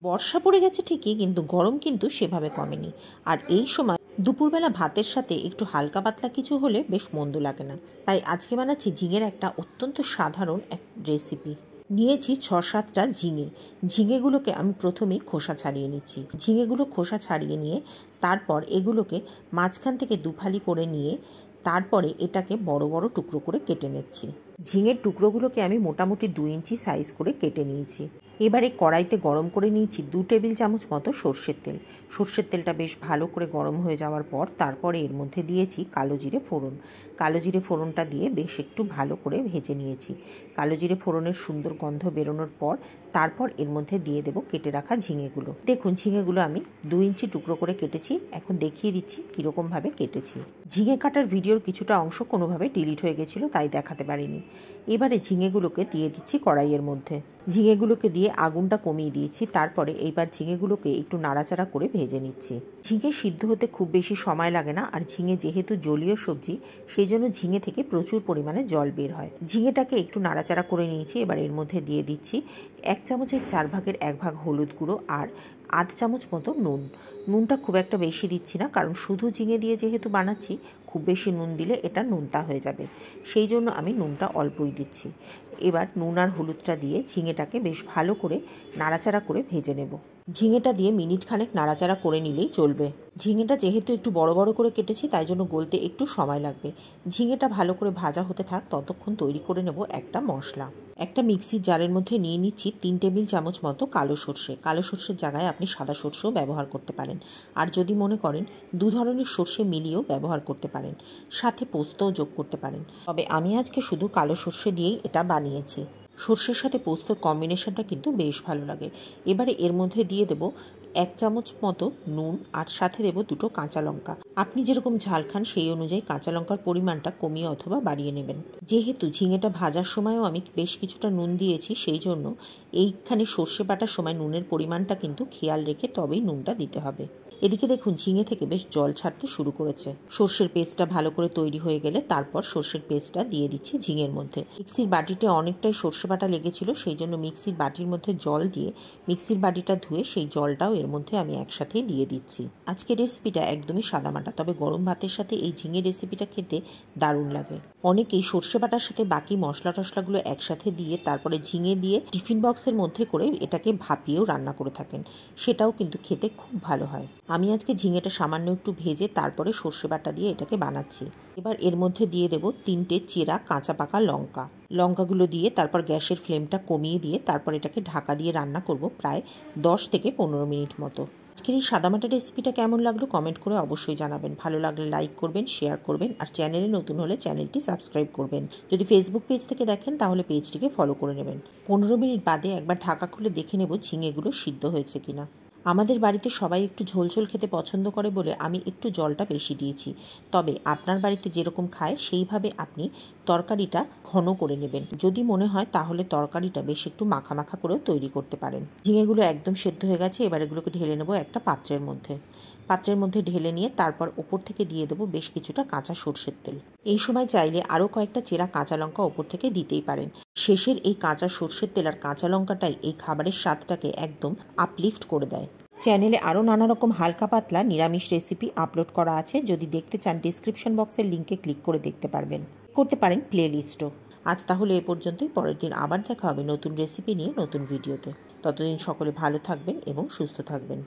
বর্ষা পড়ে গেছে ঠিকই, কিন্তু গরম কিন্তু সেভাবে কমেনি। আর এই সময় দুপুরবেলা ভাতের সাথে একটু হালকা পাতলা কিছু হলে বেশ মন্দ লাগে না। তাই আজকে বানাচ্ছি ঝিঙের একটা অত্যন্ত সাধারণ এক রেসিপি। নিয়েছি 6-7টা ঝিঙে। ঝিঙেগুলোকে আমি প্রথমেই খোসা ছাড়িয়ে নিচ্ছি। ঝিঙেগুলো খোসা ছাড়িয়ে নিয়ে তারপর এগুলোকে মাঝখান থেকে দুফালি করে নিয়ে তারপরে এটাকে বড় বড় টুকরো করে কেটে নিচ্ছি। ঝিঙের টুকরোগুলোকে আমি মোটামুটি 2 ইঞ্চি সাইজ করে কেটে নিয়েছি। এবারে কড়াইতে গরম করে নিয়েছি 2 টেবিল চামচ মতো সর্ষের তেল। সর্ষের তেলটা বেশ ভালো করে গরম হয়ে যাওয়ার পর তারপরে এর মধ্যে দিয়েছি কালো জিরে ফোড়ন। কালো জিরে ফোড়নটা দিয়ে বেশ একটু ভালো করে ভেজে নিয়েছি। কালো জিরে ফোড়নের সুন্দর গন্ধ বেরোনোর পর তারপর এর মধ্যে দিয়ে দেবো কেটে রাখা ঝিঙেগুলো। দেখুন ঝিঙেগুলো আমি 2 ইঞ্চি টুকরো করে কেটেছি। এখন দেখিয়ে দিচ্ছি কীরকমভাবে কেটেছি। ঝিঙে কাটার ভিডিওর কিছুটা অংশ কোনোভাবে ডিলিট হয়ে গেছিলো, তাই দেখাতে পারিনি। এবারে ঝিঙেগুলোকে দিয়ে দিচ্ছি কড়াইয়ের মধ্যে। ঝিঙেগুলোকে দিয়ে আগুনটা কমিয়ে দিয়েছি। তারপরে এইবার ঝিঙেগুলোকে একটু নাড়াচাড়া করে ভেজে নিচ্ছি। ঝিঙে সিদ্ধ হতে খুব বেশি সময় লাগে না, আর ঝিঙে যেহেতু জলীয় সবজি সেই জন্য ঝিঙে থেকে প্রচুর পরিমাণে জল বের হয়। ঝিঙেটাকে একটু নাড়াচাড়া করে নিয়েছি। এবার এর মধ্যে দিয়ে দিচ্ছি 1 চামচের 4 ভাগের 1 ভাগ হলুদ গুঁড়ো আর আধ চামচ মতো নুন। নুনটা খুব একটা বেশি দিচ্ছি না, কারণ শুধু ঝিঙে দিয়ে যেহেতু বানাচ্ছি খুব বেশি নুন দিলে এটা নোনতা হয়ে যাবে, সেই জন্য আমি নুনটা অল্পই দিচ্ছি। এবার নুন আর হলুদটা দিয়ে ঝিঙেটাকে বেশ ভালো করে নাড়াচাড়া করে ভেজে নেব। ঝিঙেটা দিয়ে মিনিট খানেক নাড়াচাড়া করে নিলেই চলবে। ঝিঙেটা যেহেতু একটু বড় বড় করে কেটেছি তাই জন্য গলতে একটু সময় লাগবে। ঝিঙেটা ভালো করে ভাজা হতে থাক, ততক্ষণ তৈরি করে নেব একটা মশলা। একটা মিক্সির জারের মধ্যে নিয়ে নিচ্ছি 3 টেবিল চামচ মতো কালো সর্ষে। কালো সর্ষের জায়গায় আপনি সাদা সর্ষেও ব্যবহার করতে পারেন, আর যদি মনে করেন 2 ধরনের সর্ষে মিলিয়েও ব্যবহার করতে পারেন, সাথে পোস্তও যোগ করতে পারেন। তবে আমি আজকে শুধু কালো সর্ষে দিয়েই এটা বানিয়েছি। সর্ষের সাথে পোস্তর কম্বিনেশনটা কিন্তু বেশ ভালো লাগে। এবারে এর মধ্যে দিয়ে দেব 1 চামচ মতো নুন আর সাথে দেব 2টো কাঁচা লঙ্কা। আপনি যেরকম ঝাল খান সেই অনুযায়ী কাঁচা লঙ্কার পরিমাণটা কমিয়ে অথবা বাড়িয়ে নেবেন। যেহেতু ঝিঙেটা ভাজার সময়ও আমি বেশ কিছুটা নুন দিয়েছি, সেই জন্য এইখানে সর্ষে বাটার সময় নুনের পরিমাণটা কিন্তু খেয়াল রেখে তবেই নুনটা দিতে হবে। এদিকে দেখুন ঝিঙে থেকে বেশ জল ছাড়তে শুরু করেছে। সর্ষের পেস্টটা ভালো করে তৈরি হয়ে গেলে তারপর সর্ষের পেস্টটা দিয়ে দিচ্ছি ঝিঙের মধ্যে। মিক্সির বাটিতে অনেকটাই সর্ষে বাটা লেগেছিল, সেই জন্য মিক্সির বাটির মধ্যে জল দিয়ে মিক্সির বাটিটা ধুয়ে সেই জলটাও এর মধ্যে আমি একসাথেই দিয়ে দিচ্ছি। আজকের রেসিপিটা একদমই সাদামাটা, তবে গরম ভাতের সাথে এই ঝিঙে রেসিপিটা খেতে দারুণ লাগে। অনেকেই সর্ষে বাটার সাথে বাকি মশলা টশলাগুলো একসাথে দিয়ে তারপরে ঝিঙে দিয়ে টিফিন বক্সের মধ্যে করে এটাকে ভাপিয়েও রান্না করে থাকেন, সেটাও কিন্তু খেতে খুব ভালো হয়। আমি আজকে ঝিঙেটা সামান্য একটু ভেজে তারপরে সর্ষে বাটা দিয়ে এটাকে বানাচ্ছি। এবার এর মধ্যে দিয়ে দেব 3টে চেরা কাঁচা পাকা লঙ্কা। লঙ্কাগুলো দিয়ে তারপর গ্যাসের ফ্লেমটা কমিয়ে দিয়ে তারপর এটাকে ঢাকা দিয়ে রান্না করব প্রায় 10 থেকে 15 মিনিট মতো। আজকের এই সাদামাটা রেসিপিটা কেমন লাগলো কমেন্ট করে অবশ্যই জানাবেন। ভালো লাগলে লাইক করবেন, শেয়ার করবেন, আর চ্যানেলে নতুন হলে চ্যানেলটি সাবস্ক্রাইব করবেন। যদি ফেসবুক পেজ থেকে দেখেন তাহলে পেজটিকে ফলো করে নেবেন। 15 মিনিট বাদে একবার ঢাকা খুলে দেখে নেব ঝিঙেগুলো সিদ্ধ হয়েছে কিনা। আমাদের বাড়িতে সবাই একটু ঝোলঝোল খেতে পছন্দ করে বলে আমি একটু জলটা বেশি দিয়েছি। তবে আপনার বাড়িতে যেরকম খায় সেইভাবে আপনি তরকারিটা ঘন করে নেবেন। যদি মনে হয় তাহলে তরকারিটা বেশ একটু মাখা মাখা করেও তৈরি করতে পারেন। ঝিঙেগুলো একদম সেদ্ধ হয়ে গেছে। এবার এগুলোকে ঢেলে নেব একটা পাত্রের মধ্যে। পাত্রের মধ্যে ঢেলে নিয়ে তারপর ওপর থেকে দিয়ে দেবো বেশ কিছুটা কাঁচা সর্ষের তেল। এই সময় চাইলে আরও কয়েকটা চেরা কাঁচা লঙ্কা ওপর থেকে দিতেই পারেন। শেষের এই কাঁচা সর্ষের তেল আর কাঁচা লঙ্কাটাই এই খাবারের স্বাদটাকে একদম আপলিফট করে দেয়। চ্যানেলে আরও নানা রকম হালকা পাতলা নিরামিষ রেসিপি আপলোড করা আছে, যদি দেখতে চান ডিসক্রিপশন বক্সের লিঙ্কে ক্লিক করে দেখতে করতে পারেন প্লে লিস্টও। আজ তাহলে এ পর্যন্তই। পরের দিন আবার দেখা হবে নতুন রেসিপি নিয়ে নতুন ভিডিওতে। ততদিন সকলে ভালো থাকবেন এবং সুস্থ থাকবেন।